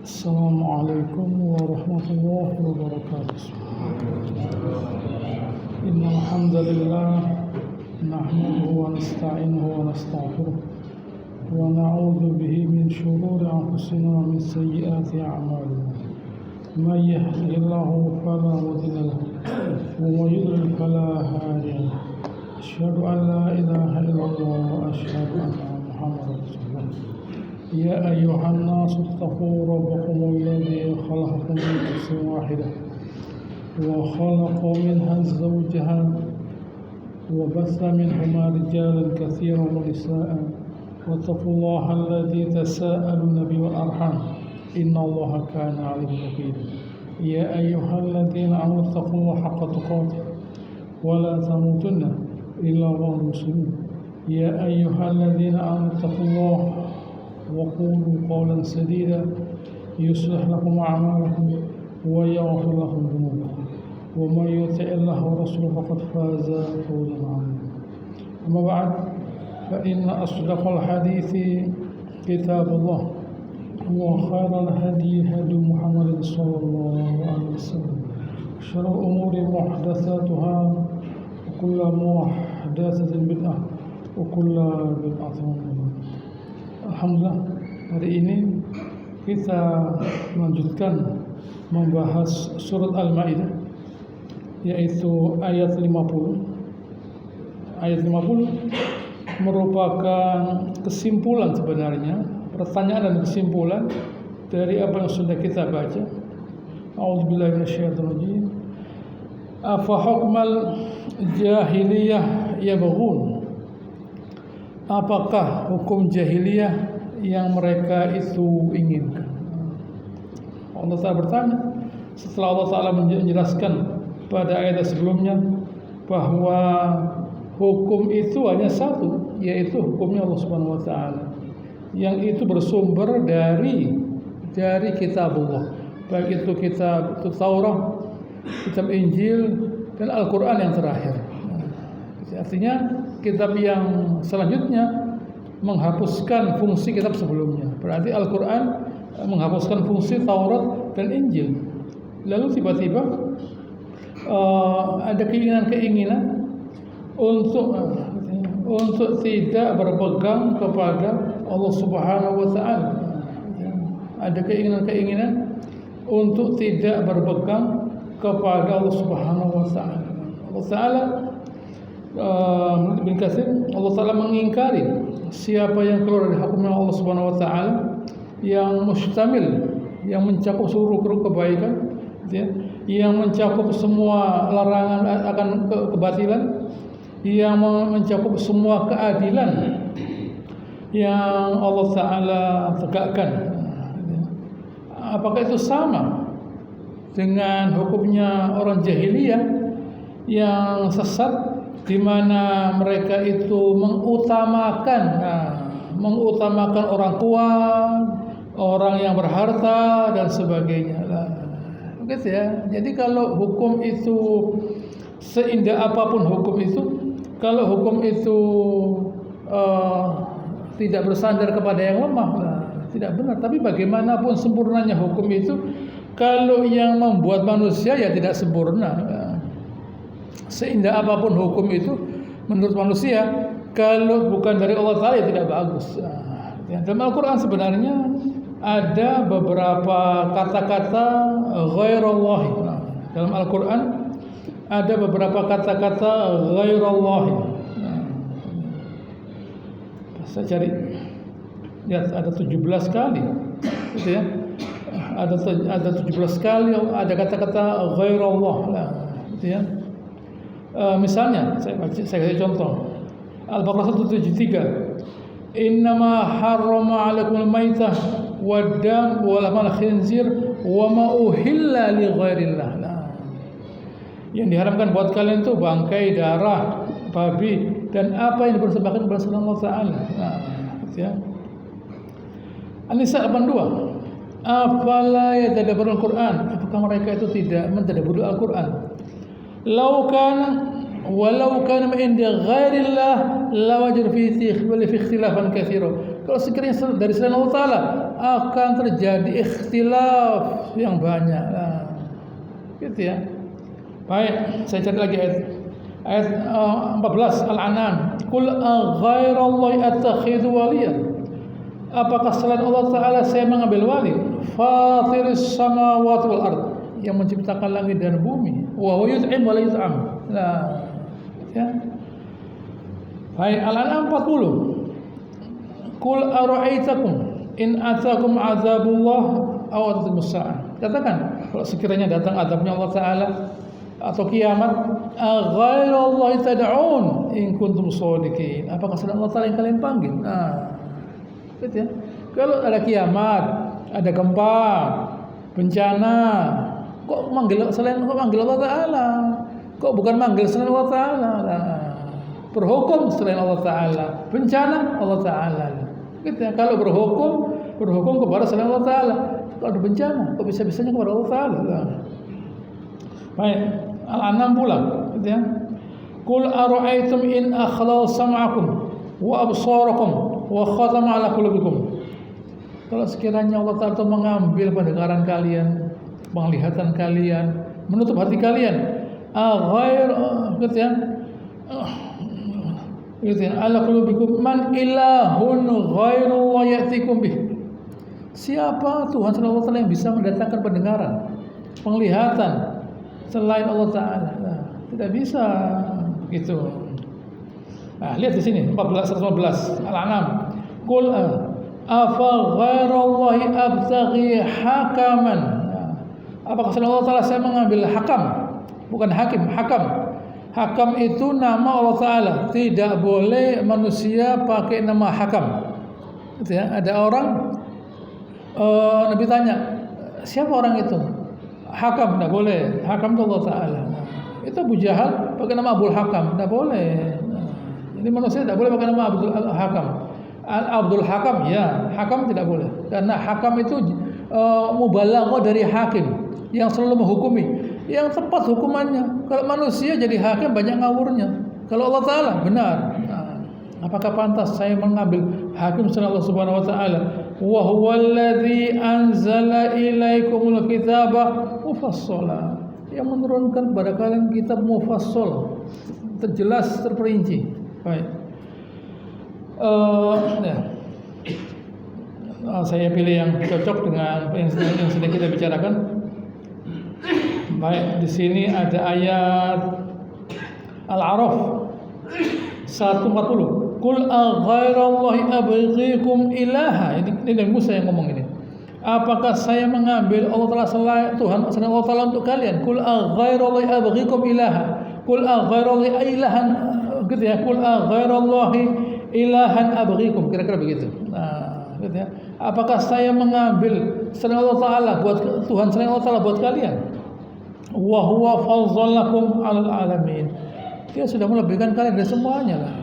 السلام عليكم ورحمة الله وبركاته. إن الحمد لله نحمده ونستعينه ونستغفره ونعوذ به من شرور أنفسنا ومن سيئات أعمالنا. من يهده الله فلا مضل له ومن يضلل فلا هادي له. أشهد أن لا إله إلا الله وأشهد أن محمدا رسول الله. يا أيها الناس اتقوا ربكم الذي خلقكم من نفس واحدة وخلق منها زوجها وبث منهما رجالا كثيرا ونساء واتقوا الله الذي تساءلون به والأرحام إن الله كان عليكم رقيبا. يا أيها الذين آمنوا اتقوا الله حق تقاته ولا تموتن إلا وأنتم مسلمون. يا أيها الذين آمنوا اتقوا الله وقولوا قولا سديدا يصلح لكم أعمالكم ويغفر لكم ذنوبكم ومن يطع الله ورسوله فقد فاز فوزا عظيما. أما بعد فإن أصدق الحديث كتاب الله وخير الهدي هدي محمد صلى الله عليه وسلم. شر الأمور محدثاتها وكل محدثة بدعة وكل بدعة ضلالة. Alhamdulillah, hari ini kita melanjutkan membahas surat Al-Maidah, yaitu ayat 50. Ayat 50 merupakan kesimpulan sebenarnya, pertanyaan dan kesimpulan dari apa yang sudah kita baca. A'udzubillahi minasyaitonir rajim. Afa hukmal jahiliyah yabghun? Apakah hukum jahiliyah yang mereka itu inginkan? Allah Ta'ala bertanya setelah Allah Ta'ala menjelaskan pada ayat sebelumnya bahwa hukum itu hanya satu, yaitu hukumnya Allah Subhanahu wa Ta'ala, yang itu bersumber dari kitabullah, baik itu kitab Taurat, kitab Injil, dan Al-Quran yang terakhir. Artinya kitab yang selanjutnya menghapuskan fungsi kitab sebelumnya. Berarti Al-Quran menghapuskan fungsi Taurat dan Injil. Lalu tiba-tiba ada keinginan-keinginan untuk tidak berpegang kepada Allah Subhanahu wa Ta'ala. Ada keinginan-keinginan untuk tidak berpegang kepada Allah Subhanahu wa Ta'ala. Allah Ta'ala Ibn Katsir, Allah Ta'ala mengingkari siapa yang keluar dari hukumnya Allah Subhanahu wa Ta'ala yang mustamil, yang mencakup seluruh kebaikan, yang mencakup semua larangan akan kebatilan, yang mencakup semua keadilan yang Allah Ta'ala tegakkan. Apakah itu sama dengan hukumnya orang jahiliyah yang sesat, di mana mereka itu mengutamakan orang kuat, orang yang berharta dan sebagainya. Begitu ya. Jadi kalau hukum itu seindah apapun hukum itu, kalau hukum itu tidak bersandar kepada yang lemah, tidak benar. Tapi bagaimanapun sempurnanya hukum itu, kalau yang membuat manusia ya tidak sempurna. Seindah apapun hukum itu menurut manusia, kalau bukan dari Allah Ta'ala ya tidak bagus. Dalam Al-Quran sebenarnya ada beberapa kata-kata ghairallahi. Dalam Al-Quran ada beberapa kata-kata ghairallahi. Saya cari, lihat ada 17 kali, gitu ya. Ada 17 kali ada kata-kata ghairallah, gitu ya. Misalnya saya kasih contoh Al-Baqarah 173, innama harrama 'alaikumul maitah wad-dam wa lahmal khinzir wa ma uhilla li ghairillah. Yang diharamkan buat kalian itu bangkai, darah, babi, dan apa yang dipersembahkan kepada Allah Ta'ala. Ya. An-Nisa 82, afala yatadabbarul Quran? Apakah mereka itu tidak mentadabburi Al-Quran? Walau kana min indi ghairillah lawajadu fi ikhtilafan katsira. Kalau sekiranya dari selain Allah Ta'ala akan terjadi ikhtilaf yang banyak. Nah, gitu ya. Baik, saya cari lagi ayat 14 Al-An'am. Qul aghairallahi attakhidhu waliyan. Apakah selain Allah Ta'ala saya mengambil wali? Fatiris samawati wal ard, yang menciptakan langit dan bumi. Wa huwa yut'im wa la yut'am. Nah, ya. Baik, Al-An'am 40. Qul ara'aitakum in atakum azabullah aw atakumus sa'ah. Katakan, kalau sekiranya datang azabnya Allah Ta'ala atau kiamat, ghairallahi tad'un in kuntum shadiqin. Apakah selain Allah Ta'ala yang kalian panggil? Nah, gitu ya. Kalau ada kiamat, ada gempa, bencana, kok manggil Allah Ta'ala? Kok bukan manggil selain Allah Ta'ala? Nah, berhukum selain Allah Ta'ala, bencana Allah Ta'ala. Gitu ya. Kalau berhukum kepada selain Allah Ta'ala. Kalau ada bencana, kok bisa-bisanya kepada Allah Ta'ala? Nah. Baik, Al-An'am pula, gitu ya. Qul ara'aitum in akhlau sam'akum wa absarakum wa khatama ala qulubikum. Kalau sekiranya Allah Ta'ala mengambil pendengaran kalian, penglihatan kalian, menutup hati kalian, gitu ya. Gitu ya, ala qulubikum man ilahun ghairu wa ya'tikum bih. Siapa Tuhan selain Allah Ta'ala yang bisa mendatangkan pendengaran, penglihatan selain Allah Ta'ala? Nah, tidak bisa begitu. Nah, lihat di sini 114 Al-An'am. Qul afa ghairallahi abtaghi hakaman. Nah, apakah selain Allah Ta'ala saya mengambil hakam? Bukan hakim, hakam. Hakam itu nama Allah Ta'ala. Tidak boleh manusia pakai nama hakam. Gitu ya. Ada orang Nabi tanya, siapa orang itu? Hakam, tidak boleh. Hakam itu Allah Ta'ala. Nah, itu Abu Jahal pakai nama Abdul Hakam, tidak boleh. Nah, jadi manusia tidak boleh pakai nama Abdul Hakam. Abdul Hakam, ya, hakam tidak boleh. Karena hakam itu mubalaghah dari hakim yang selalu menghukumi, yang tepat hukumannya. Kalau manusia jadi hakim banyak ngawurnya. Kalau Allah Ta'ala benar. Nah, apakah pantas saya mengambil hakim selain Allah Subhanahu Wa Ta'ala? Wa huwallazi anzala ilaikumul kitaba mufassala, yang menurunkan kepada kalian kitab mufassal, terjelas, terperinci. Baik. Ya. Saya pilih yang cocok dengan yang sedang kita bicarakan. Baik, di sini ada ayat Al-A'raf 140. Qul aghairallahi abghikum ilaha. Ini dari Musa yang ngomong ini. Apakah saya mengambil Allah Ta'ala selain Tuhan selain Allah Ta'ala untuk kalian? Qul aghairallahi abghikum ilaha. Qul aghairallahi ilahan, gitu ya. Qul aghairallahi ilahan abghikum. Kira-kira begitu. Nah, gitu ya. Apakah saya mengambil selain Allah Ta'ala buat Tuhan selain Allah Ta'ala buat kalian? Wa huwa fadzallakum 'alal alamin. Dia sudah melebihkan kalian dari semuanya lah.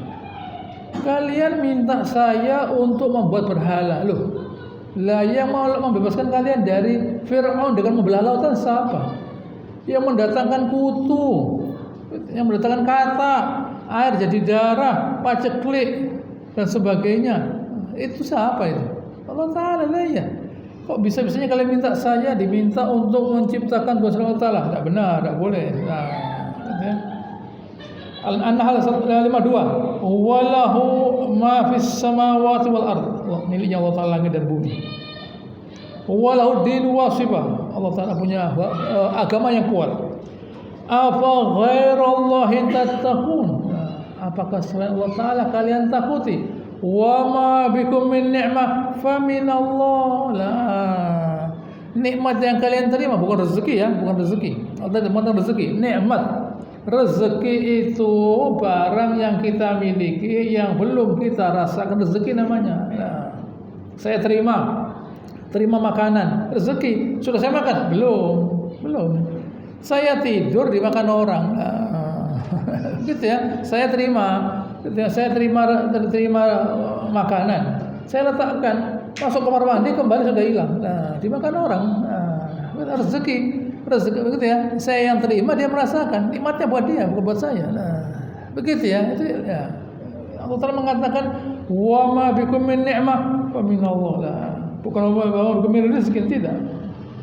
Kalian minta saya untuk membuat berhala. Loh, lah yang mau membebaskan kalian dari Fir'aun dengan membelah lautan siapa? Yang mendatangkan kutu, yang mendatangkan kata, air jadi darah, paceklik dan sebagainya. Itu siapa itu? Allah Ta'ala lah ya. Kok bisa-bisanya kalian minta saya diminta untuk menciptakan buat Allah Ta'ala? Tidak benar, tidak boleh. Nah, ya. Al-Nahl 52. Walahu ma fis samawati wal ard. Miliknya Allah Ta'ala langit dan bumi. Walahu din wasibah. Allah Ta'ala punya agama yang kuat. Afa ghairallahi tattaqun. Apakah selain Allah Ta'ala kalian takuti? Wa ma bikum min ni'mah fa minallah. Lah, nikmat yang kalian terima bukan rezeki ya, bukan rezeki. Allah bukan rezeki, nikmat. Rezeki itu barang yang kita miliki yang belum kita rasakan, rezeki namanya. Nah, saya terima makanan, rezeki. Sudah saya makan? Belum. Saya tidur dimakan orang. Gitu ya. Saya terima makanan. Saya letakkan, masuk kamar mandi, kembali sudah hilang. Nah, dimakan orang. Nah, rezeki begitu ya. Saya yang terima, dia merasakan nikmatnya buat dia, bukan buat saya. Nah, begitu ya. Itu ya. Allah Ta'ala mengatakan Wa ma bikum min ni'mah fa min Allah lah. Bukan wa ma bikum min rizqin, tidak.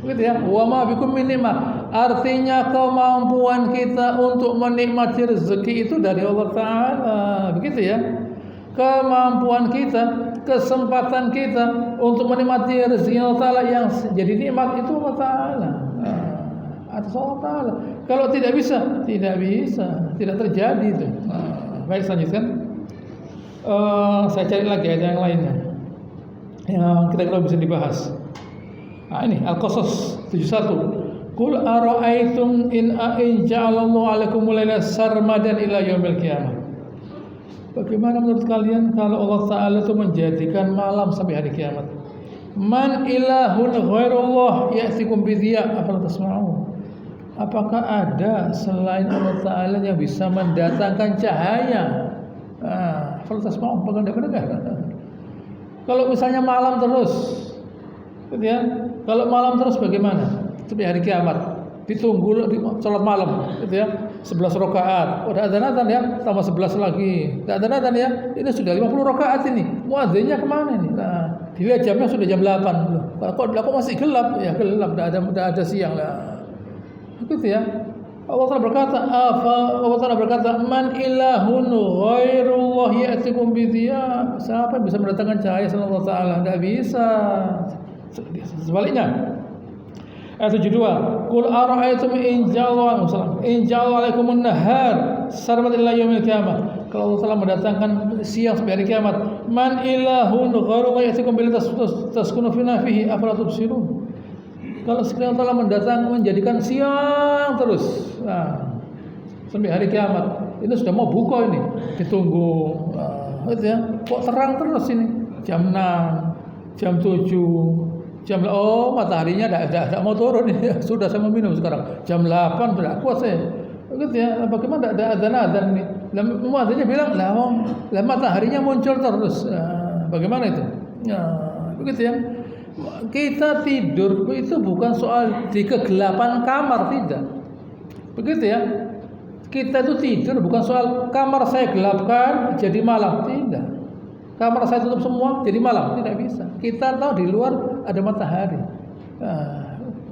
Begitu ya. Wa ma bikum min ni'mah. Artinya kemampuan kita untuk menikmati rezeki itu dari Allah Ta'ala. Begitu ya. Kemampuan kita, kesempatan kita untuk menikmati rezeki Allah Ta'ala yang jadi nikmat itu Allah Ta'ala. Atas Allah Ta'ala. Kalau tidak bisa, tidak terjadi itu. Baik, selanjutkan. Saya cari lagi ayat yang lainnya yang kira-kira bisa dibahas. Ini Al-Qasas 71. Qul ara'aytum in ja'alallahu 'alaikum laila sarmadan ila yaumil qiyamah. Bagaimana menurut kalian kalau Allah Ta'ala itu menjadikan malam sampai hari kiamat? Man ilahun ghairullah ya'tikum bidhiya afala tasma'un. Apakah ada selain Allah Ta'ala yang bisa mendatangkan cahaya? Afala tasma'un, apakah Anda mendengar? Kalau misalnya malam terus, gitu ya? Kalau malam terus bagaimana? Sampai hari kiamat ditunggu sholat malam, gitu ya, 11 rakaat. Udah adzan ya, tambah 11 lagi. Udah adzan ya, ini sudah 50 rakaat ini. Muadzinnya kemana ini? Nah, dilihat jamnya sudah jam 8. Loh, kok masih gelap? Ya gelap, udah ada siang lah. Begitu ya. Allah Ta'ala berkata, man ilahun ghairullah ya'tikum bidhiya. Siapa yang bisa mendatangkan cahaya selain Allah Ta'ala? Tidak bisa. Sebaliknya, ayat 72. Qul ara'aytum in ja'ala 'alaikumun nahar sarmadan ila yaumil qiyamah. Kalau Allah Ta'ala mendatangkan siang sampai hari kiamat, man ilahun ghairu ya'tikum bil taskunu fihi afala tubsirun. Kalau sekiranya Allah Ta'ala menjadikan siang terus, sampai hari kiamat, ini sudah mau buka ini, ditunggu, gitu ya. Kok terang terus ini? Jam 6, jam 7. Mataharinya tidak mau turun ya. Sudah saya mau minum sekarang. Jam 8 sudah kuat saya. Begitu ya. Bagaimana tidak ada adzan ini? Muadzinnya bilang, lah mataharinya muncul terus. Bagaimana itu? Begitu ya. Kita tidur itu bukan soal di kegelapan kamar, tidak. Begitu ya. Kita itu tidur bukan soal kamar saya gelapkan jadi malam, tidak. Kamar saya tutup semua jadi malam, tidak bisa. Kita tahu di luar ada matahari.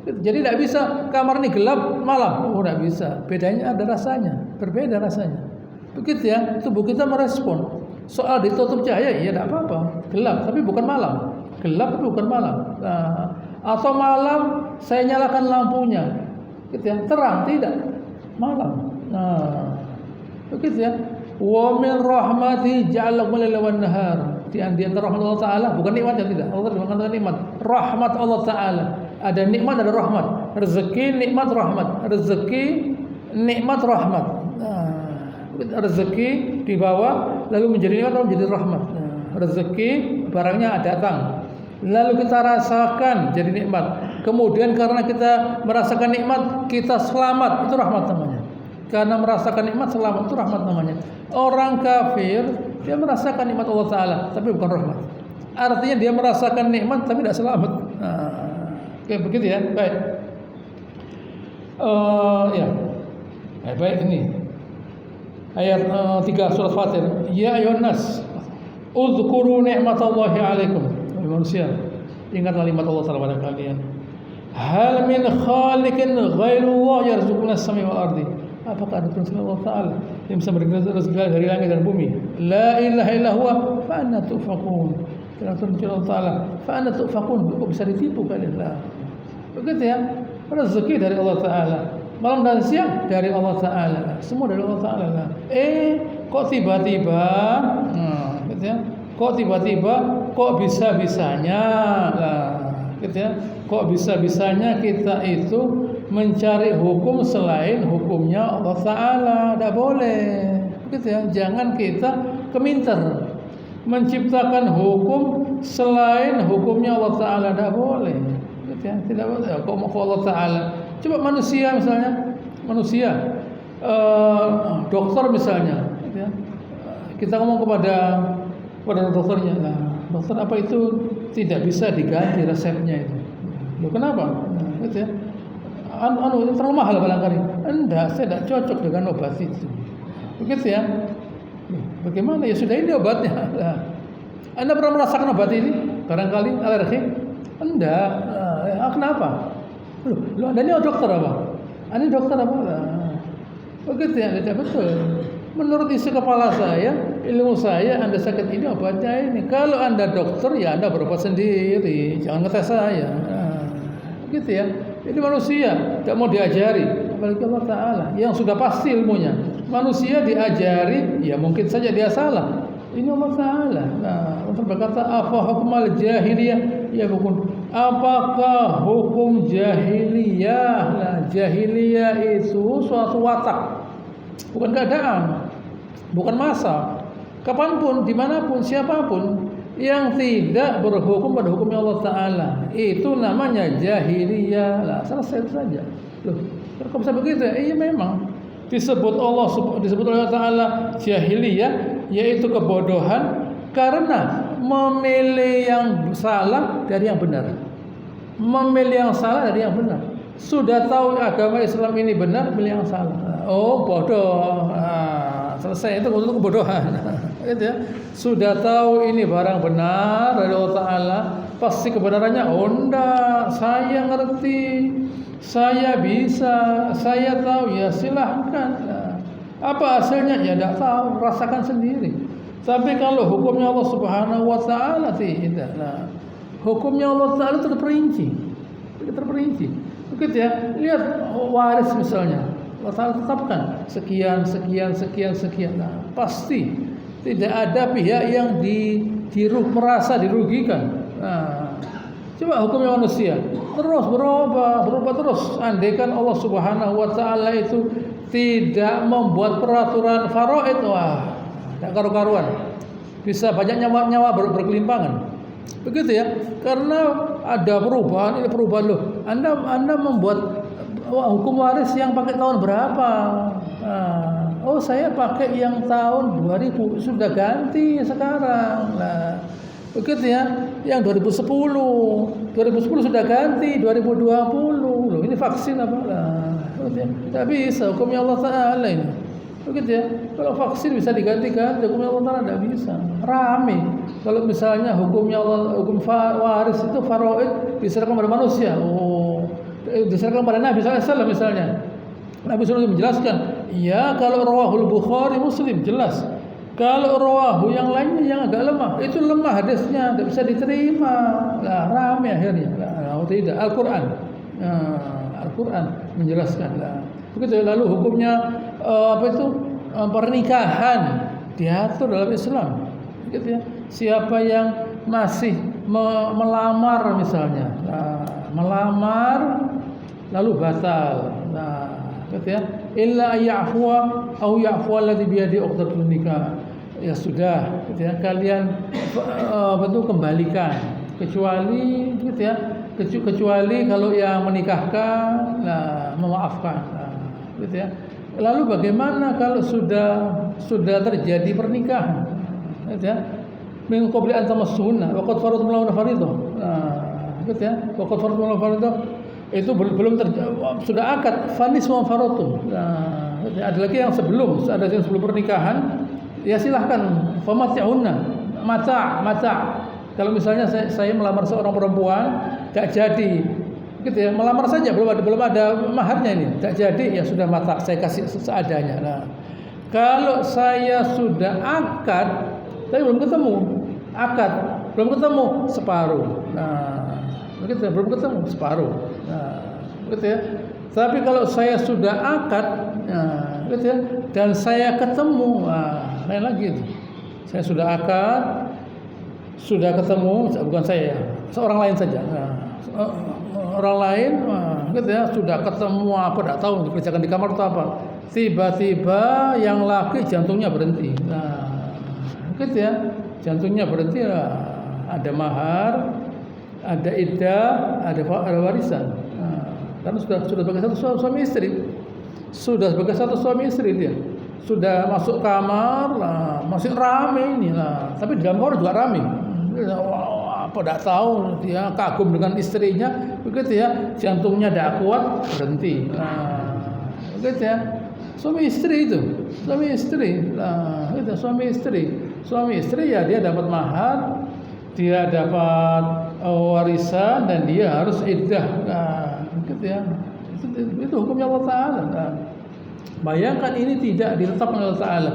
Jadi tidak bisa kamar ini gelap malam, tidak bisa. Bedanya ada rasanya, berbeda rasanya. Begitu ya, tubuh kita merespon. Soal ditutup cahaya, ya tidak apa-apa. Gelap, tapi bukan malam. Gelap tapi bukan malam. Atau malam saya nyalakan lampunya, gitu ya, terang tidak, malam. Begitu ya. Wa min rahmati ja'ala al-laila wan nahar. Di antara rahmat Allah Ta'ala, bukan nikmat ya, tidak. Allah mengatakan nikmat. Rahmat Allah Ta'ala. Ada nikmat, ada rahmat. Rezeki, nikmat, rahmat. Rezeki, nikmat, rahmat. Rezeki dibawa lalu menjadi nikmat, lalu menjadi rahmat. Rezeki barangnya datang, lalu kita rasakan jadi nikmat. Kemudian karena kita merasakan nikmat, kita selamat, itu rahmat namanya. Karena merasakan nikmat selamat, itu rahmat namanya. Orang kafir dia merasakan nikmat Allah Ta'ala tapi bukan rahmat. Artinya dia merasakan nikmat tapi tidak selamat. Oke, begitu ya. Baik. Baik ini ayat 3 surat Fatir. Ya ayuhan nas uzkuru ni'matallahi 'alaikum. Manusia, ingatlah nikmat Allah Ta'ala pada kalian. Hal min khaliqin ghairullah yarzuquna as-samai wal ardi. Apakah ada Tuhan Allah Ta'ala yang bisa memberikan rezeki dari langit dan bumi? La ilaha illa huwa fa anna tufakun. Karena Tuhan Allah Ta'ala fa anna tufakun. Kok bisa ditipu kalian lah? Begitu ya. Rezeki dari Allah Ta'ala, malam dan siang dari Allah Ta'ala, semua dari Allah Ta'ala lah. Kok tiba-tiba gitu ya. Kok tiba-tiba kok bisa-bisanya lah, gitu ya. Kok bisa-bisanya kita itu mencari hukum selain hukumnya Allah Ta'ala? Tidak boleh, begitu ya. Jangan kita keminter menciptakan hukum selain hukumnya Allah Ta'ala. Tidak boleh, gitu ya. Tidak boleh. Kok mau Allah Ta'ala? Coba manusia misalnya, dokter misalnya, gitu ya. Kita ngomong kepada dokternya, nah, dokter apa itu tidak bisa diganti resepnya itu? Loh, kenapa? Gitu ya. Itu terlalu mahal barangkali. Enggak, saya tidak cocok dengan obat itu. Begitu ya. Bagaimana? Ya sudah, ini obatnya. Nah, Anda pernah merasakan obat ini? Barangkali alergi? Enggak. Kenapa? Loh, Anda ini dokter apa? Anda dokter apa? Begitu ya, tidak betul. Menurut isi kepala saya, ilmu saya, Anda sakit ini obatnya ini. Kalau Anda dokter, ya Anda berobat sendiri. Jangan ngetes saya. Begitu ya. Ini manusia, tidak mau diajari. Apalagi Allah Ta'ala yang sudah pasti ilmunya. Manusia diajari, ya mungkin saja dia salah. Ini Allah Ta'ala. Allah berkata, apa hukum jahiliyah? Ya bukan. Apakah hukum jahiliyah? Nah, jahiliyah itu suatu watak, bukan keadaan, bukan masa. Kapanpun, dimanapun, siapapun yang tidak berhukum pada hukumnya Allah Ta'ala, itu namanya jahiliyah. Lah, selesai itu saja. Loh, kok bisa begitu ya? Iya memang disebut oleh Allah Ta'ala jahiliyah, yaitu kebodohan karena memilih yang salah dari yang benar. Memilih yang salah dari yang benar. Sudah tahu agama Islam ini benar, pilih yang salah. Oh, bodoh. Selesai, itu kebodohan. Gitu ya. Sudah tahu ini barang benar dari Allah Ta'ala, pasti kebenarannya, oh enggak, saya ngerti, saya bisa, saya tahu, ya silahkan. Apa hasilnya? Ya enggak tahu, rasakan sendiri. Tapi kalau hukumnya Allah Subhanahu wa Ta'ala tidak. Nah, hukumnya Allah Ta'ala itu terperinci. Begitu ya. Lihat waris misalnya. Allah Ta'ala tetapkan sekian. Nah, pasti tidak ada pihak yang merasa dirugikan. Nah, coba hukumnya manusia terus berubah terus. Andaikan Allah Subhanahu wa Ta'ala itu tidak membuat peraturan faraid, wah, tidak karu-karuan. Bisa banyak nyawa berkelimpangan. Begitu ya. Karena ada perubahan, ini perubahan loh. Anda membuat hukum waris yang pakai tahun berapa? Oh, saya pakai yang tahun 2000, sudah ganti sekarang. Nah, begitu ya. Yang 2010 sudah ganti 2020. Loh, ini vaksin apa? Nah, tidak bisa hukumnya Allah Ta'ala ini. Begitu ya. Kalau vaksin bisa diganti-ganti, hukumnya Allah Ta'ala tidak bisa. Rame. Kalau misalnya hukumnya Allah, hukum waris itu faraid diserahkan pada manusia. Oh, diserahkan pada Nabi SAW misalnya. Nabi SAW menjelaskan, ya kalau rawahul Bukhari Muslim jelas. Kalau rawahu yang lainnya yang agak lemah, itu lemah hadisnya, tidak bisa diterima. Lah, rame akhirnya. Lah, tidak. Al-Quran menjelaskan. Lah, begitu. Lalu hukumnya pernikahan diatur dalam Islam. Begitu ya. Siapa yang masih melamar misalnya, melamar lalu batal. Nah, gitu ya. Illa ya'fuwa au ya'fuwa alladhi bi yadi 'uqdatun nikah. Ya sudah, gitu ya. Kalian kembalikan, kecuali gitu ya. Kecuali kalau yang menikahkan, memaafkan. Gitu ya. Lalu bagaimana kalau sudah terjadi pernikahan? Gitu ya. Min qabli an tamassuhunna wa qad faradtum lahunna fariidah. Gitu ya. Wa qad faradtum lahunna fariidah. Itu belum sudah akad fanis wa faradtum. Ada lagi yang sebelum pernikahan, ya silahkan famati'unna mata. Kalau misalnya saya melamar seorang perempuan enggak jadi, gitu ya, melamar saja belum ada maharnya ini, enggak jadi, ya sudah mata saya kasih seadanya. Nah, kalau saya sudah akad tapi belum ketemu, akad belum ketemu separuh. Nah, begitu ya, belum ketemu separuh. Nah, begitu ya. Tapi kalau saya sudah akad, gitu ya, dan saya ketemu, lain lagi itu. Saya sudah akad, sudah ketemu, bukan saya, seorang lain saja. Orang lain, gitu ya, sudah ketemu apa, tidak tahu dikerjakan di kamar atau apa. Tiba-tiba yang laki jantungnya berhenti. Nah, gitu ya, jantungnya berhenti. Ada mahar, ada iddah, ada warisan. Karena sudah sebagai satu suami istri, dia sudah masuk kamar, masih rame ini lah. Tapi di dalam kamar juga rame. Apa tidak tahu, dia kagum dengan istrinya, begitu ya, jantungnya tidak kuat, berhenti. Begitu ya, suami istri itu, suami istri ya dia dapat mahar, dia dapat warisan dan dia harus iddah. Gitu ya. Itu hukumnya Allah Taala. Bayangkan ini tidak ditetapkan oleh Allah Taala.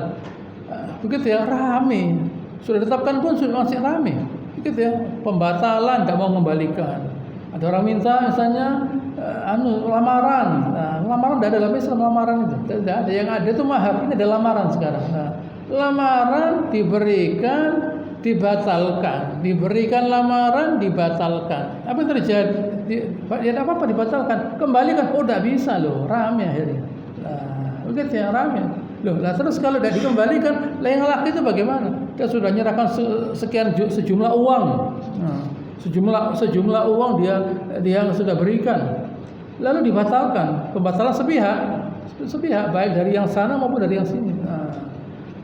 Begitu ya, rame. Sudah ditetapkan pun sudah masih rame. Begitu ya, pembatalan, tidak mau mengembalikan. Ada orang minta misalnya lamaran. Lamaran tidak ada dalam Islam, lamaran itu tidak ada. Yang ada itu mahar. Ini ada lamaran sekarang. Lamaran diberikan, dibatalkan. Diberikan lamaran, dibatalkan. Apa yang terjadi? Ya apa-apa dibatalkan. Kembalikan. Oh, tidak bisa loh. Rame akhirnya. Begitu ya, rame. Loh, lah terus kalau tidak dikembalikan, lah yang laki itu bagaimana? Dia sudah menyerahkan sejumlah uang. Sejumlah uang dia sudah berikan. Lalu dibatalkan, pembatalan sepihak baik dari yang sana maupun dari yang sini.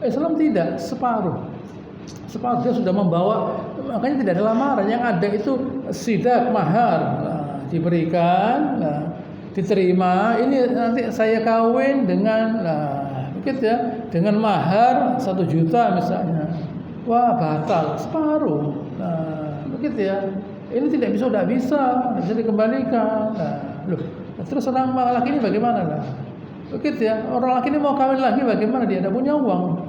Islam tidak, separuh dia sudah membawa, makanya tidak ada lamaran. Yang ada itu sidak, mahar, diberikan, diterima. Ini nanti saya kawin dengan begitu ya, dengan mahar 1 juta misalnya. Wah, batal separuh. Begitu ya. Ini tidak bisa dikembalikan. Loh, terus orang laki ini bagaimana lah? Begitu ya. Orang laki ini mau kawin lagi bagaimana? Dia tidak punya uang.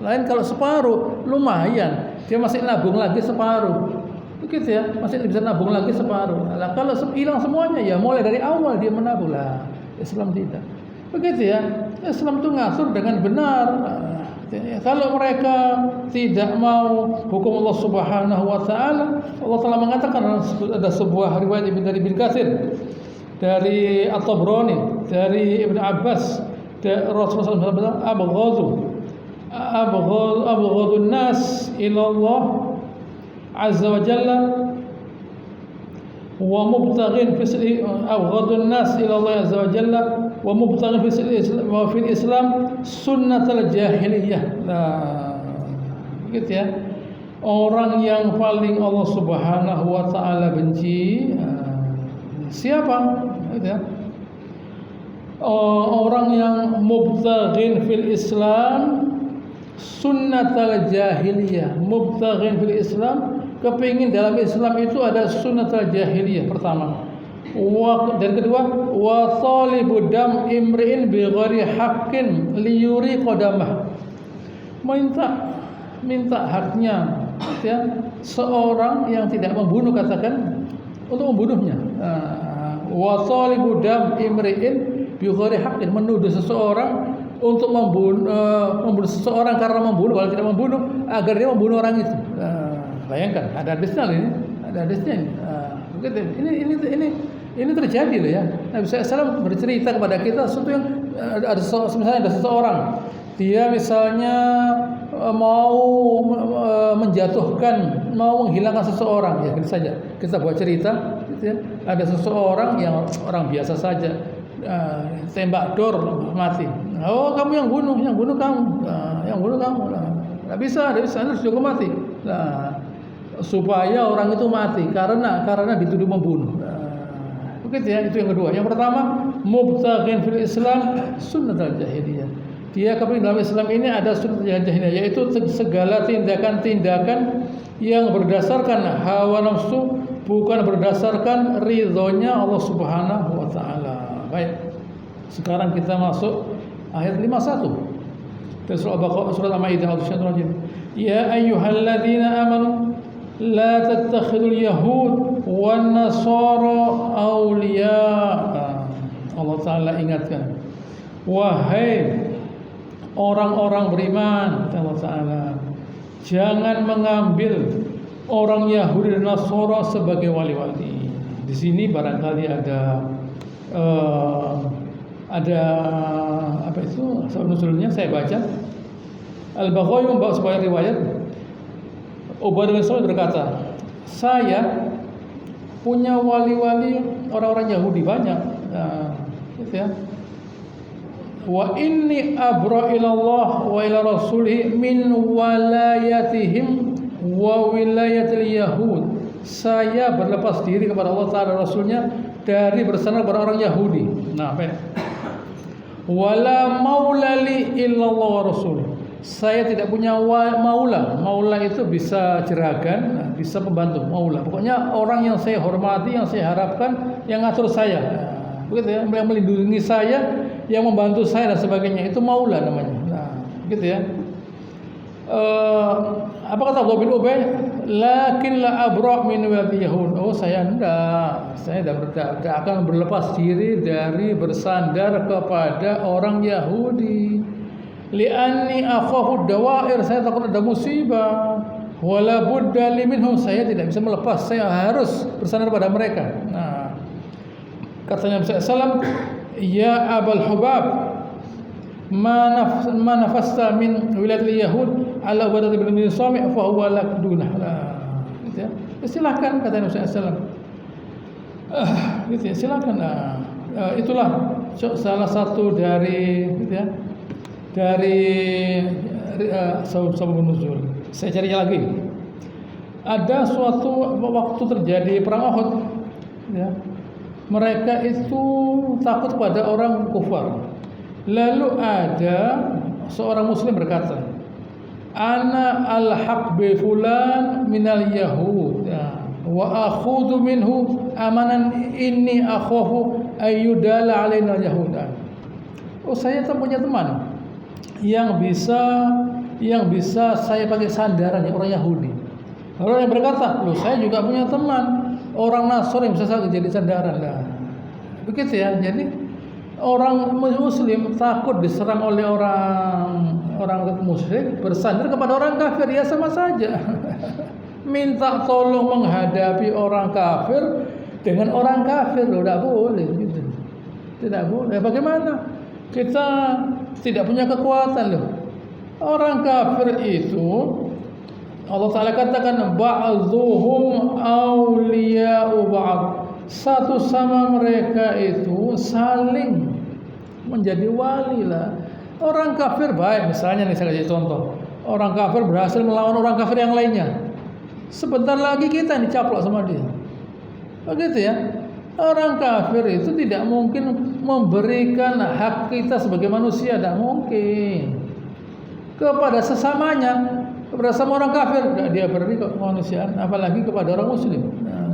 Lain kalau separuh, lumayan. Dia masih nabung lagi separuh. Begitu ya, masih bisa nabung lagi separuh. Nah, kalau hilang semuanya ya mulai dari awal dia menabung lah. Islam tidak. Begitu ya. Islam itu ngatur dengan benar. Kalau mereka tidak mau hukum Allah Subhanahu wa taala, Allah Taala mengatakan ada sebuah riwayat dari Ibnu Katsir, dari At-Tabrani, dari Ibnu Abbas, dari Rasulullah SAW, abghadun nas ila Allah azza wa jalla wa mubtaghin fi abghadun nas ila Allah azza wa jalla wa mubtaghin fi Islam sunnatul jahiliyah. Nah, begitu ya. Orang yang paling Allah Subhanahu wa taala benci siapa? Gitu ya. Orang yang mubtaghin fil Islam sunnatul jahiliyah. Mubtaghin fil Islam, kepingin dalam Islam itu ada sunnatul jahiliyah pertama. Dan kedua, wa talibu dam imri'in bi ghairi haqqin liyuri qadamah. Minta haknya ya, seorang yang tidak membunuh, katakan untuk membunuhnya. Wa talibu dam imri'in bi ghairi haqqin, menuduh seseorang untuk membunuh seseorang karena membunuh, kalau tidak membunuh agar dia membunuh orang itu. Bayangkan, ada hadisnya ini, ada hadisnya ini. Begitu. Ini terjadi loh ya. Nabi SAW bercerita kepada kita sesuatu yang misalnya ada seseorang, dia misalnya mau menjatuhkan, mau menghilangkan seseorang, ya saja kita buat cerita, gitu ya. Ada seseorang yang orang biasa saja, tembak dor mati. Oh, kamu yang bunuh kamu, yang bunuh kamu. Nggak bisa, harus juga mati. Nah, supaya orang itu mati karena dituduh membunuh. Begitu ya, itu yang kedua. Yang pertama, mubtaghin fil Islam sunnatul jahiliyah. Dia kepingin dalam Islam ini ada sunnatul jahiliyah, yaitu segala tindakan-tindakan yang berdasarkan hawa nafsu, bukan berdasarkan ridhonya Allah Subhanahu wa taala. Baik. Sekarang kita masuk ayat 51. Dari surah Al-Maidah ayat 1. Ya ayyuhalladzina amanu la tattakhidul yahud wan nasara awliya. Allah Taala ingatkan, wahai orang-orang beriman, Allah Taala, jangan mengambil orang Yahudi dan Nasara sebagai wali-wali. Di sini barangkali ada apa itu asal-usulnya, saya baca. Al-Baghawi membawa sebuah riwayat, Ubadah bin Samit berkata, saya punya wali-wali orang-orang Yahudi banyak. Gitu ya. Wa inni abra ilallah wa ila rasulih min walayatihim wa wilayatil yahud. Saya berlepas diri kepada Allah Ta'ala dan Rasulnya dari bersandar kepada orang Yahudi. Nah, baik. Wala maulali illallah wa rasul. Saya tidak punya maula. Maula itu bisa jeragan, bisa pembantu. Maula. Pokoknya orang yang saya hormati, yang saya harapkan, yang ngatur saya. Begitu ya, yang melindungi saya, yang membantu saya dan sebagainya. Itu maula namanya. Nah, begitu ya. Apa kata Abdullah bin Ubay? Lakin la abra' min walati Yahud. Oh, saya tidak akan berlepas diri dari bersandar kepada orang Yahudi. Li'anni akhafu dawair, saya takut ada musibah. Wala budda li minhum, saya tidak bisa melepas, saya harus bersandar pada mereka. Nah, katanya Nabi sallallahu ya Abul Hubab, ma nafasta min wilayat Yahud ala ubadah bin Sami' fa huwa lak dunah. Gitu ya. Silakan kata Nabi sallallahu gitu ya, silakan. Itulah salah satu dari gitu ya, dari sabab nuzul. Saya cari lagi. Ada suatu waktu terjadi perang Uhud, ya. Mereka itu takut pada orang kufar. Lalu ada seorang muslim berkata, "Ana al-haq bi fulan minal yahud, ya, wa akhudhu minhu amanan inni akhafu ayyudala alaina yahudan." Oh, saya punya teman yang bisa saya pakai sandaran, orang Yahudi. Orang yang berkata, loh saya juga punya teman orang Nasrani yang bisa saya jadi sandaran. Nah, begitu ya. Jadi orang Muslim takut diserang oleh orang musyrik, bersandar kepada orang kafir, ya sama saja. Minta tolong menghadapi orang kafir dengan orang kafir, loh, tidak boleh. Gitu. Tidak boleh. Bagaimana? Kita tidak punya kekuatan loh. Orang kafir itu Allah Ta'ala katakan ba'dhuhum awliya'u ba'd. Satu sama mereka itu saling menjadi wali lah. Orang kafir baik, misalnya nih saya kasih contoh. Orang kafir berhasil melawan orang kafir yang lainnya. Sebentar lagi kita dicaplok sama dia. Begitu ya. Orang kafir itu tidak mungkin memberikan hak kita sebagai manusia, tidak mungkin. Kepada sesamanya, kepada sama orang kafir, tidak dia beri kemanusiaan, apalagi kepada orang muslim. Nah,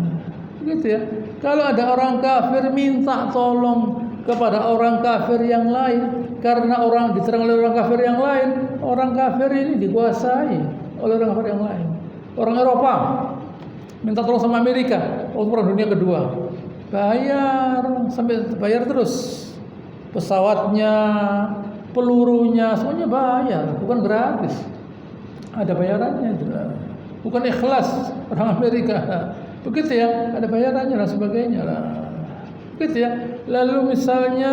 begitu ya. Kalau ada orang kafir minta tolong kepada orang kafir yang lain, karena orang diserang oleh orang kafir yang lain, orang kafir ini dikuasai oleh orang kafir yang lain. Orang Eropa minta tolong sama Amerika waktu perang dunia kedua. Bayar terus, pesawatnya, pelurunya, semuanya bayar, bukan gratis, ada bayarannya juga, bukan ikhlas orang Amerika, begitu ya, ada bayarannya dan sebagainya lah, begitu ya. Lalu misalnya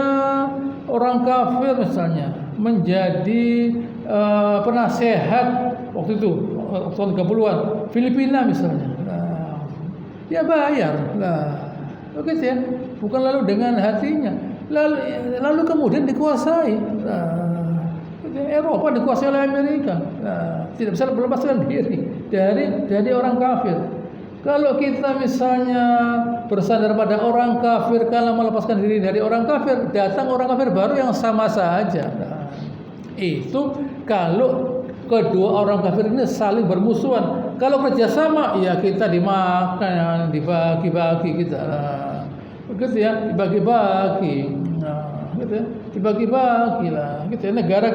orang kafir misalnya menjadi penasehat waktu itu tahun 30-an Filipina misalnya, ya bayar lah. Begitu ya, bukan lalu dengan hatinya, lalu kemudian dikuasai. Eropa dikuasai oleh Amerika, tidak bisa melepaskan diri dari orang kafir. Kalau kita misalnya bersandar pada orang kafir, kalau melepaskan diri dari orang kafir, datang orang kafir baru yang sama saja. Itu kalau kedua orang kafir ini saling bermusuhan. Kalau kerjasama, ya kita dimakan, dibagi-bagi kita. Begitu ya, dibagi-bagi. Nah, gitu ya, dibagi-bagi lah. Gitu ya. Negara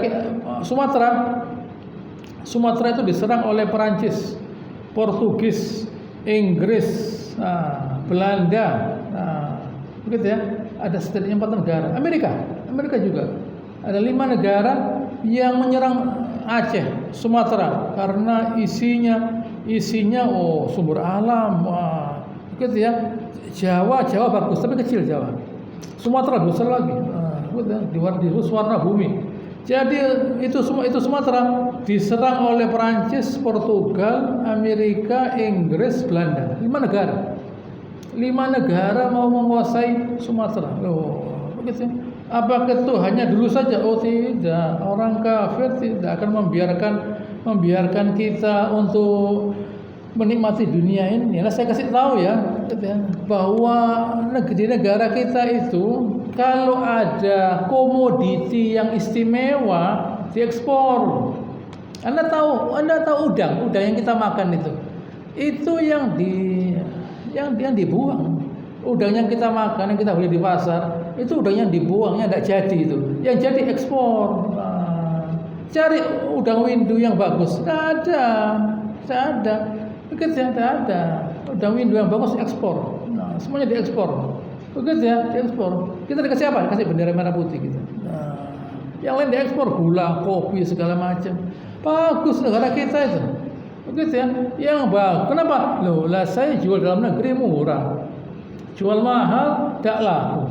Sumatera itu diserang oleh Perancis, Portugis, Inggris, Belanda. Begitu ya. Ada setidaknya 4 negara. Amerika juga. Ada 5 negara yang menyerang Aceh, Sumatera, karena isinya sumber alam. Begitu ya. Jawa bagus tapi kecil Jawa. Sumatera besar lagi. Di warna bumi. Jadi itu Sumatera diserang oleh Perancis, Portugal, Amerika, Inggris, Belanda. 5 negara. 5 negara mau menguasai Sumatera. Loh, begitu. Apakah itu hanya dulu saja? Oh tidak. Orang kafir tidak akan membiarkan kita untuk menikmati dunia ini. Nah, saya kasih tahu ya, bahwa di negara kita itu kalau ada komoditi yang istimewa diekspor. Anda tahu udang yang kita makan itu yang dibuang. Udang yang kita makan, yang kita beli di pasar, itu udang yang dibuangnya tidak jadi itu. Yang jadi ekspor. Cari udang windu yang bagus, tidak ada. Begitu ya, tidak ada. Udang windu yang bagus ekspor. Nah, semuanya diekspor. Begitu ya, diekspor. Kita dikasih apa? Dikasih bendera merah putih gitu. Nah, yang lain diekspor gula, kopi segala macam. Bagus negara kita itu. Begitu ya. Yang bagus. Kenapa? Loh, lah saya jual dalam negeri murah. Jual mahal tidak laku.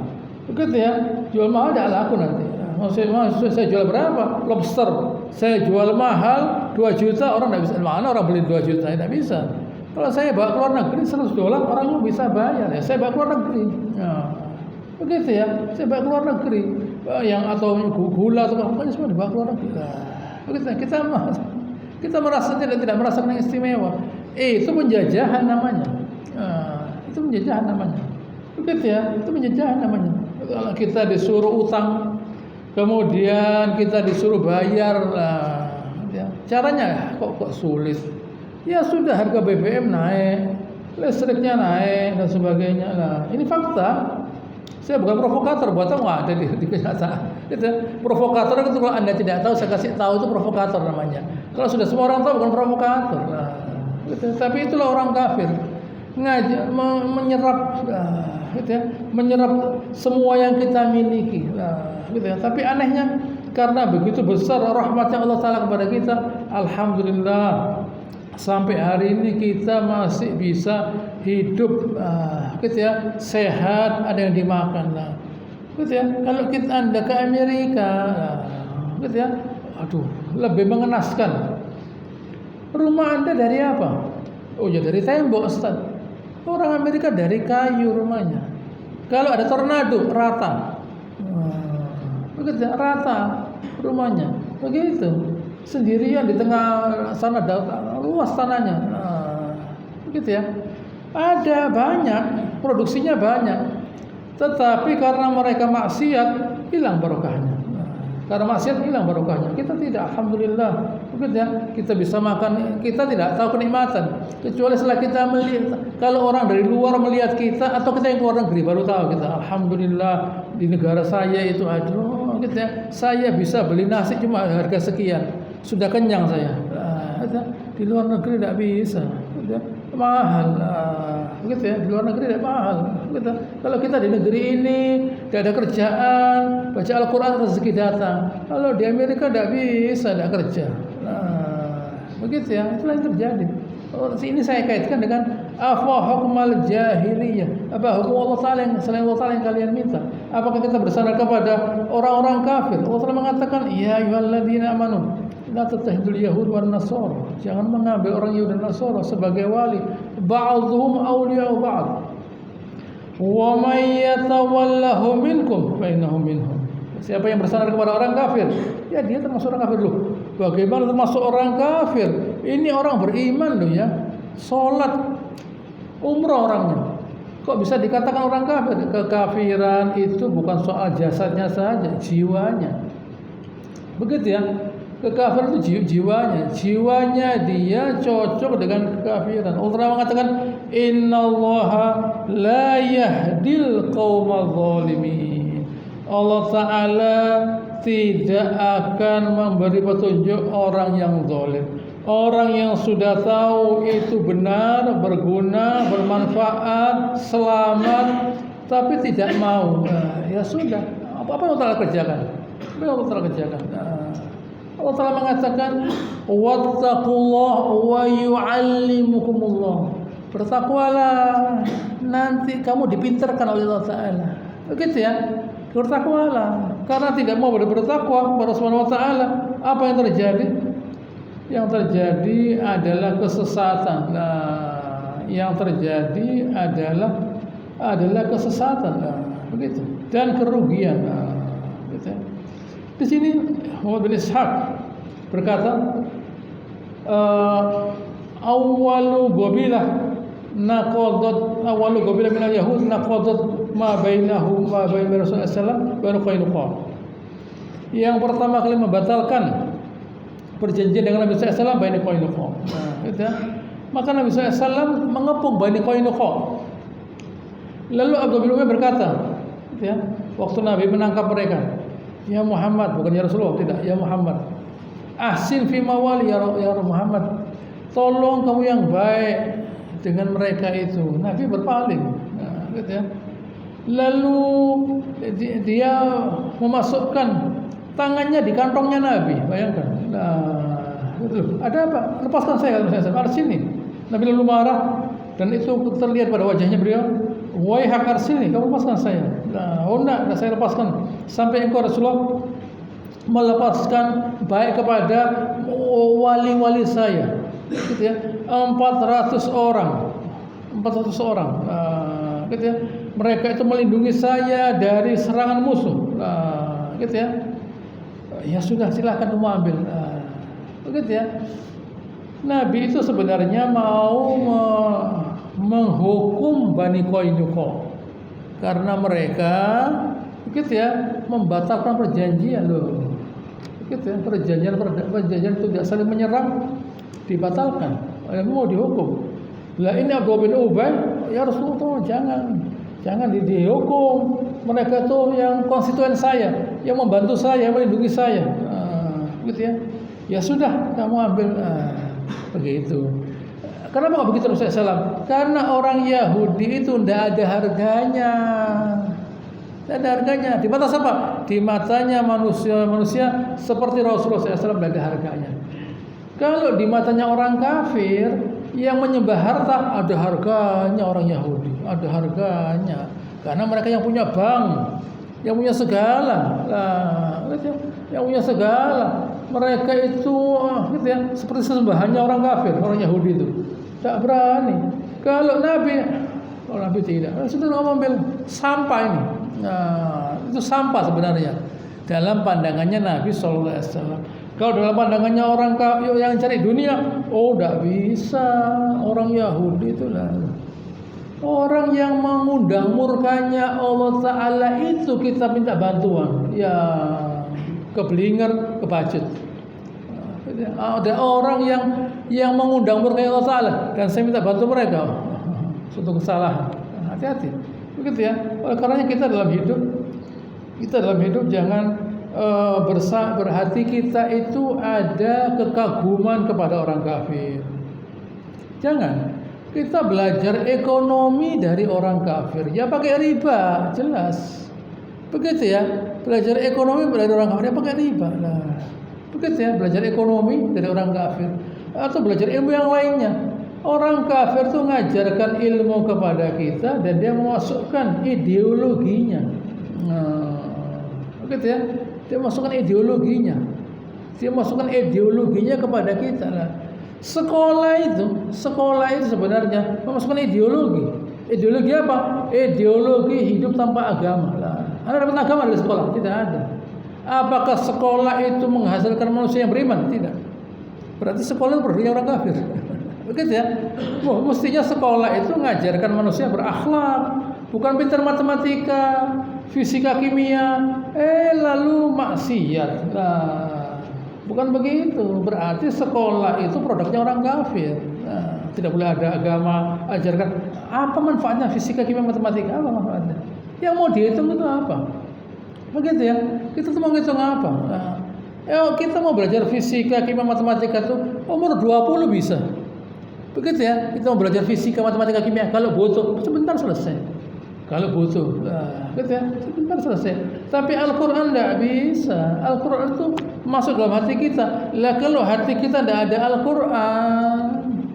Begitu ya. Jual mahal tidak laku nanti. Maksudnya saya jual berapa? Lobster. Saya jual mahal 2 juta, orang tidak bisa. Mana orang beli 2 juta? Tidak bisa. Kalau saya bawa ke luar negeri $100, orang yang bisa bayar. Ya, saya bawa ke luar negeri. Nah, begitu ya. Saya bawa ke luar negeri. Yang atau gula atau apa semua dibawa ke luar negeri. Nah, begitu ya. Kita merasa tidak merasakan yang istimewa. Itu penjajahan namanya. Itu penjajahan namanya. Begitu ya. Itu penjajahan namanya. Kalau kita disuruh utang, kemudian kita disuruh bayar lah, ya. Caranya kok sulit. Ya sudah, harga BBM naik, listriknya naik dan sebagainya lah. Ini fakta. Saya bukan provokator, buat tahu nggak ada di kenyataan. Gitu. Provokator itu kalau Anda tidak tahu, saya kasih tahu, itu provokator namanya. Kalau sudah semua orang tahu, bukan provokator. Nah, gitu. Tapi itulah orang kafir, menyerap, gitu ya, menyerap semua yang kita miliki. Gitu ya. Tapi anehnya, karena begitu besar rahmatnya Allah Ta'ala kepada kita, alhamdulillah sampai hari ini kita masih bisa hidup, gitu ya, sehat, ada yang dimakan lah, gitu ya. Kalau Anda ke Amerika, gitu ya, aduh, lebih mengenaskan. Rumah Anda dari apa? Oh ya, dari tembok, Ustaz. Orang Amerika dari kayu rumahnya. Kalau ada tornado, rata. Begitu, rata rumahnya. Begitu. Sendirian di tengah sana, luas tanahnya. Begitu ya. Ada banyak, produksinya banyak. Tetapi karena mereka maksiat, hilang barokahnya. Karena maksiat hilang barokahnya. Kita tidak, alhamdulillah. Begitu ya. Kita bisa makan, kita tidak tahu kenikmatan. Kecuali setelah kita melihat. Kalau orang dari luar melihat kita, atau kita yang keluar negeri baru tahu kita, alhamdulillah di negara saya itu, aduh, gitu ya, saya bisa beli nasi cuma harga sekian. Sudah kenyang saya. Di luar negeri tidak bisa, gitu ya. Mahal, gitu ya. Di luar negeri tidak mahal, gitu. Kalau kita di negeri ini tidak ada kerjaan, baca Al-Quran rezeki datang. Kalau di Amerika tidak bisa, tidak kerja. Begitu ya. Itulah yang terjadi. Ini saya kaitkan dengan afa hukmal jahiliyah. Apa hukum Allah Ta'ala yang selain Allah Ta'ala yang kalian minta? Apakah kita bersandar kepada orang-orang kafir? Allah Ta'ala mengatakan, ya ayyuhalladzina amanu la tattakhidul yahud wan nasara. Jangan mengambil orang Yahudi dan Nasara sebagai wali. Ba'dhum awliya'u ba'd. Wa may yatawallahu minkum fa innahu minhum. Siapa yang bersandar kepada orang kafir, ya dia termasuk orang kafir loh. Bagaimana termasuk orang kafir? Ini orang beriman loh ya. Salat, umrah orangnya. Kok bisa dikatakan orang kafir? Kekafiran itu bukan soal jasadnya saja, jiwanya. Begitu ya. Kekafiran itu jiwanya dia cocok dengan kekafiran. Allah mengatakan, innallaha la yahdil qaumadz zalimin. Allah Ta'ala tidak akan memberi petunjuk orang yang zalim. Orang yang sudah tahu itu benar, berguna, bermanfaat, selamat, tapi tidak mau. Ya sudah, apa yang Allah Ta'ala kerjakan? Apa yang Allah Ta'ala kerjakan? Allah Ta'ala mengatakan, wattaqullah wa yu'allimukumullah. Bertakwalah, nanti kamu dipintarkan oleh Allah Ta'ala. Begitu ya. Bertakwalah. Karena tidak mau bertakwa kepada Subhanahu wa Ta'ala, apa yang terjadi? Yang terjadi adalah kesesatan. Nah, yang terjadi adalah kesesatan. Nah, begitu. Dan kerugian. Nah, gitu. Di sini Muhammad bin Ishaq berkata, awwalu qabilah min al-yahud naqadat ma bainahu ma bain Rasulullah sallallahu alaihi wasallam wa Qainuqa. Yang pertama kali membatalkan perjanjian dengan Nabi SAW Bani Qainuqa. Nah, gitu ya. Maka Nabi SAW mengepung Bani Qainuqa. Lalu Abdullah bin Ubay berkata, gitu ya, waktu Nabi menangkap mereka, ya Muhammad, bukan ya Rasulullah, tidak, ya Muhammad, ahsin fi mawali ya Muhammad, tolong kamu yang baik dengan mereka itu. Nabi berpaling. Nah, gitu ya. Lalu dia memasukkan tangannya di kantongnya Nabi, bayangkan. Nah, gitu. Ada apa? Lepaskan saya, kata sini. Nabi lalu marah dan itu terlihat pada wajahnya beliau. Wahai hak arsini, kamu lepaskan saya. Nah, enggak saya lepaskan sampai engkau Rasulullah melepaskan baik kepada wali-wali saya, gitu ya, 400 orang, gitu ya. Mereka itu melindungi saya dari serangan musuh, gitu ya. Ya sudah, silakan kamu ambil, begitu ya. Nabi itu sebenarnya mau menghukum Bani Qainuqa karena mereka, begitu ya, membatalkan perjanjian loh, begitu ya. Perjanjian itu tidak saling menyerang dibatalkan, mau dihukum. Lah ini Abdullah bin Ubay, ya Rasulullah jangan dihukum. Mereka tuh yang konstituen saya, yang membantu saya, yang melindungi saya, begitu ya. Ya sudah, kamu ambil, begitu. Kenapa begitu Rasulullah SAW? Karena orang Yahudi itu tidak ada harganya. Tidak ada harganya. Di mata siapa? Di matanya manusia seperti Rasulullah SAW tidak ada harganya. Kalau di matanya orang kafir yang menyembah harta, ada harganya orang Yahudi. Ada harganya. Karena mereka yang punya bank, yang punya segala. Yang punya segala. Mereka itu, gitu ya, seperti sesembahannya orang kafir, orang Yahudi itu. Tak berani. Kalau Nabi tidak. Sudah mengambil sampah ini. Nah, itu sampah sebenarnya dalam pandangannya Nabi SAW. Kalau dalam pandangannya orang yang cari dunia, tidak bisa. Orang Yahudi itulah orang yang mengundang murkanya Allah Ta'ala itu kita minta bantuan. Ya, ke Blinger, ke Bacut. Ada orang yang mengundang murka Allah Ta'ala dan saya minta bantu mereka, suatu kesalahan. Hati-hati, begitu ya. Oleh karenanya kita dalam hidup jangan berhati kita itu ada kekaguman kepada orang kafir. Jangan. Kita belajar ekonomi dari orang kafir, ya pakai riba, jelas. Begitu ya. Belajar ekonomi dari orang kafir, ya pakai riba. Nah, begitu ya, belajar ekonomi dari orang kafir atau belajar ilmu yang lainnya. Orang kafir itu mengajarkan ilmu kepada kita dan dia memasukkan ideologinya. Nah, begitu ya, dia masukkan ideologinya. Dia masukkan ideologinya kepada kita. Nah, sekolah itu sebenarnya memasukkan ideologi. Ideologi apa? Ideologi hidup tanpa agama. Nah, Anda dapat agama dari sekolah? Tidak ada. Apakah sekolah itu menghasilkan manusia yang beriman? Tidak. Berarti sekolah itu berdiri orang kafir. Begitu ya. Mestinya sekolah itu mengajarkan manusia berakhlak, bukan pintar matematika, fisika, kimia, lalu maksiat. Nah, bukan begitu. Berarti sekolah itu produknya orang kafir. Nah, tidak boleh ada agama ajarkan apa manfaatnya fisika, kimia, matematika, apa manfaatnya? Yang mau dihitung itu apa? Begitu ya, kita tuh mau ngitung apa? Nah, kita mau belajar fisika, kimia, matematika tuh umur 20 bisa. Begitu ya, kita mau belajar fisika, matematika, kimia. Kalau butuh, sebentar selesai. Kalau butuh, gitu ya, sebentar selesai. Tapi Al-Quran tidak bisa. Al-Quran itu masuk dalam hati kita. Lah kalau hati kita tidak ada Al-Quran,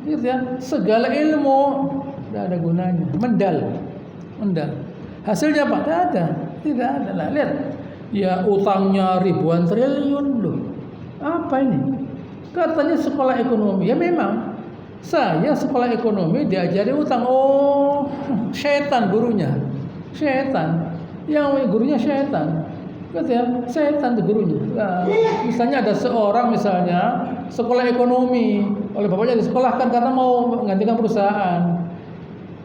gitu ya, segala ilmu tidak ada gunanya. Mendal. Hasilnya apa? Tidak ada lah. Lihat, ya utangnya ribuan triliun loh. Apa ini? Katanya sekolah ekonomi. Ya memang, saya sekolah ekonomi diajari utang. Oh, setan gurunya. Setan. Yang gurunya setan. Gitu ya, setan itu gurunya. Nah, misalnya ada seorang sekolah ekonomi, oleh bapaknya disekolahkan karena mau menggantikan perusahaan.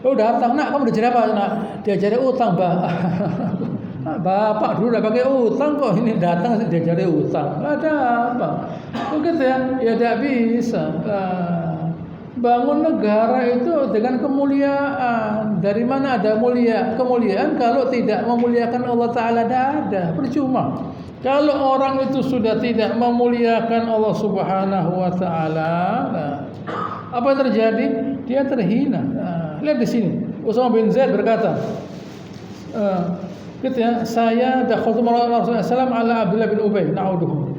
Datang, nak kamu diajari apa? Nak, diajari utang, Mbak. Bapak dulu udah pakai utang kok ini datang diajari utang. Ada apa? Begitu ya? Ya tidak bisa. Bangun negara itu dengan kemuliaan. Dari mana ada kemuliaan kalau tidak memuliakan Allah Ta'ala? Tidak ada, percuma. Kalau orang itu sudah tidak memuliakan Allah Subhanahu Wa Ta'ala, apa yang terjadi? Dia terhina. Lihat di sini, Usama bin Zaid berkata, gitu ya, saya dakhaltu Rasulullah SAW ala Abdullah bin Ubay na'uduhu.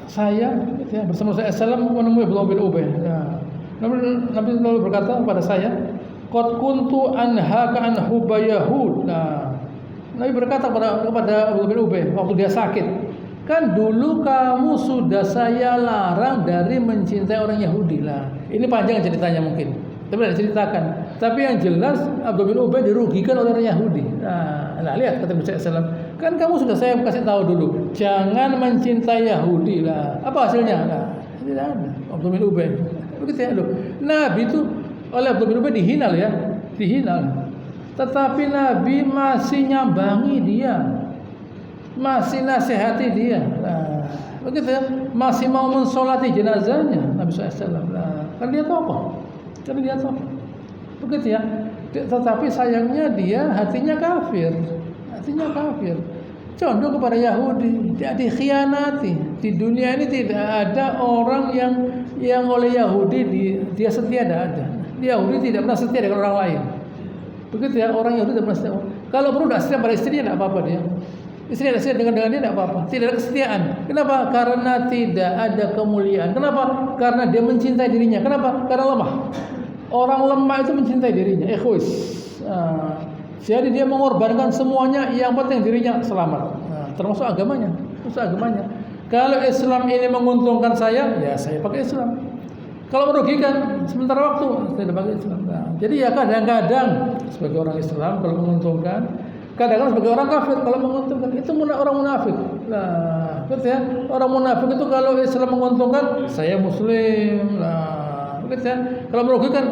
Saya gitu ya, bersama Rasulullah SAW menemui Abdullah bin Ubay. Nabi lalu berkata kepada saya, qad kuntu anhaka an hubba Yahud. Nabi berkata kepada Abdullah bin Ubay waktu dia sakit, kan dulu kamu sudah saya larang dari mencintai orang Yahudi lah. Ini panjang ceritanya mungkin, tapi tidak diceritakan. Tapi yang jelas Abdullah bin Ubay dirugikan oleh orang Yahudi. Nah lihat kata Nabi SAW, kan kamu sudah saya kasih tahu dulu, jangan mencintai Yahudi lah. Apa hasilnya? Tidak ada. Abdullah bin Ubay. Begitu ya, Nabi itu oleh Abdullah bin Ubay dihina ya, dihina. Tetapi Nabi masih nyambangi dia, masih nasihati dia. Begitu ya, masih mau mensolati jenazahnya Nabi SAW. Kan dia tokoh, begitu ya. Tetapi sayangnya dia hatinya kafir, condong kepada Yahudi, dia dikhianati. Di dunia ini tidak ada orang yang oleh Yahudi dia setia, tidak ada. Yahudi tidak pernah setia dengan orang lain. Begitu ya, orang Yahudi tidak pernah setia. Kalau perlu tidak setia pada istrinya, tidak apa-apa dia. Istri tidak setia dengan dia, tidak apa-apa. Tidak ada kesetiaan. Kenapa? Karena tidak ada kemuliaan. Kenapa? Karena dia mencintai dirinya. Kenapa? Karena lemah. Orang lemah itu mencintai dirinya, egois. Jadi dia mengorbankan semuanya, yang penting dirinya selamat. Termasuk agamanya. Kalau Islam ini menguntungkan saya, ya saya pakai Islam. Kalau merugikan sementara waktu, saya tidak pakai Islam. Jadi ya kadang-kadang sebagai orang Islam kalau menguntungkan, kadang-kadang sebagai orang kafir kalau menguntungkan. Itu orang munafik. Nah, betul ya. Orang munafik itu kalau Islam menguntungkan, saya Muslim. Nah, betul ya. Kalau merugikan,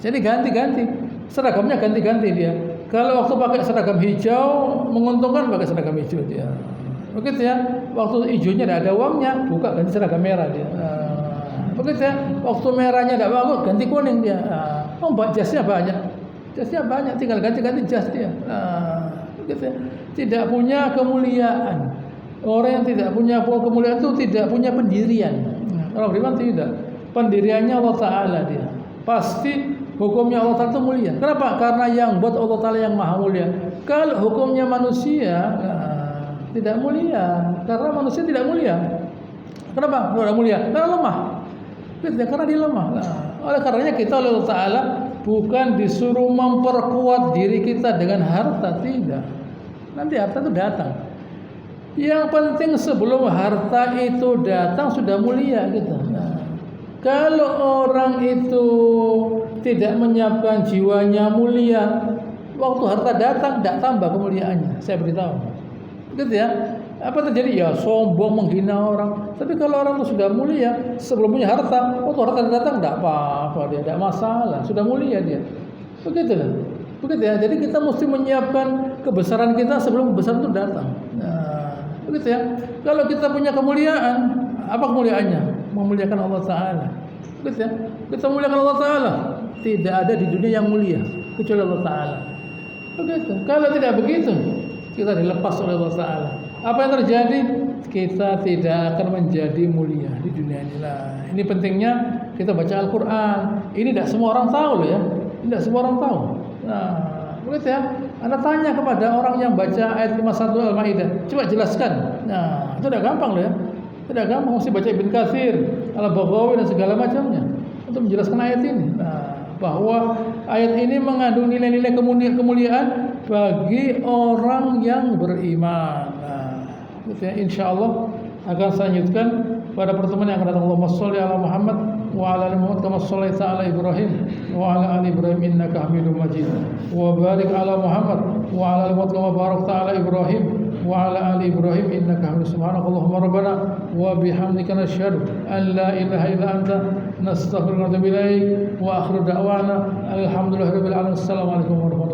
jadi ganti-ganti. Seragamnya ganti-ganti dia. Kalau waktu pakai seragam hijau menguntungkan, pakai seragam hijau dia. Begitu ya. Waktu hijaunya tidak ada uangnya, buka ganti seragam merah dia. Begitu ya. Waktu merahnya tidak bagus, ganti kuning dia. Jasnya banyak, tinggal ganti-ganti jas dia. Begitu ya. Tidak punya kemuliaan. Orang yang tidak punya kemuliaan itu tidak punya pendirian. Orang beriman tidak. Pendiriannya Allah Ta'ala dia. Pasti hukumnya Allah Ta'ala itu mulia. Kenapa? Karena yang buat Allah Ta'ala yang maha mulia. Kalau hukumnya manusia tidak mulia. Karena manusia tidak mulia. Kenapa? Tidak mulia. Karena lemah. Karena dia lemah. Oleh karenanya kita oleh Allah Ta'ala bukan disuruh memperkuat diri kita dengan harta. Tidak. Nanti harta itu datang. Yang penting sebelum harta itu datang sudah mulia kita. Kalau orang itu tidak menyiapkan jiwanya mulia, waktu harta datang tidak tambah kemuliaannya. Saya beritahu. Gitu ya. Apa terjadi? Ya sombong, menghina orang. Tapi kalau orang itu sudah mulia, sebelum punya harta, waktu harta datang tidak apa-apa, dia tidak masalah, sudah mulia dia. Begitu ya. Jadi kita mesti menyiapkan kebesaran kita sebelum kebesaran itu datang. Begitu ya. Kalau kita punya kemuliaan, apa kemuliaannya? Memuliakan Allah Ta'ala. Begitu ya. Kita muliakan Allah Ta'ala. Tidak ada di dunia yang mulia kecuali Allah Ta'ala. Begitu. Kalau tidak begitu, kita dilepas oleh Allah Ta'ala. Apa yang terjadi? Kita tidak akan menjadi mulia di dunia ini lah. Ini pentingnya kita baca Al-Quran. Ini tidak semua orang tahu loh ya. Tidak semua orang tahu. Nah, begitu ya. Anda tanya kepada orang yang baca ayat 51 Al-Maidah, coba jelaskan. Nah, itu tidak gampang loh ya. Tidak gampang, mesti baca Ibn Katsir, Al-Baghawi dan segala macamnya untuk menjelaskan ayat ini. Nah, bahwa ayat ini mengandung nilai-nilai kemuliaan bagi orang yang beriman. Gitu ya, insyaallah akan saya lanjutkan pada pertemuan yang akan datang. Allahumma shalli ala Muhammad wa ala ali Muhammad kama shallaita ala Ibrahim wa ala ali Ibrahim innaka Hamidum Majid. Wa barik ala Muhammad wa ala ali Muhammad kama barakta ala Ibrahim wa ala ali Ibrahim innaka Hamidum. Subhanakallahumma rabbana wa bihamdika nasyhadu an la ilaha illa anta nastaghfiruka wa natubu ilaik wa akhiru da'wana alhamdulillahirabbil alamin. Assalamualaikum warahmatullahi wabarakatuh.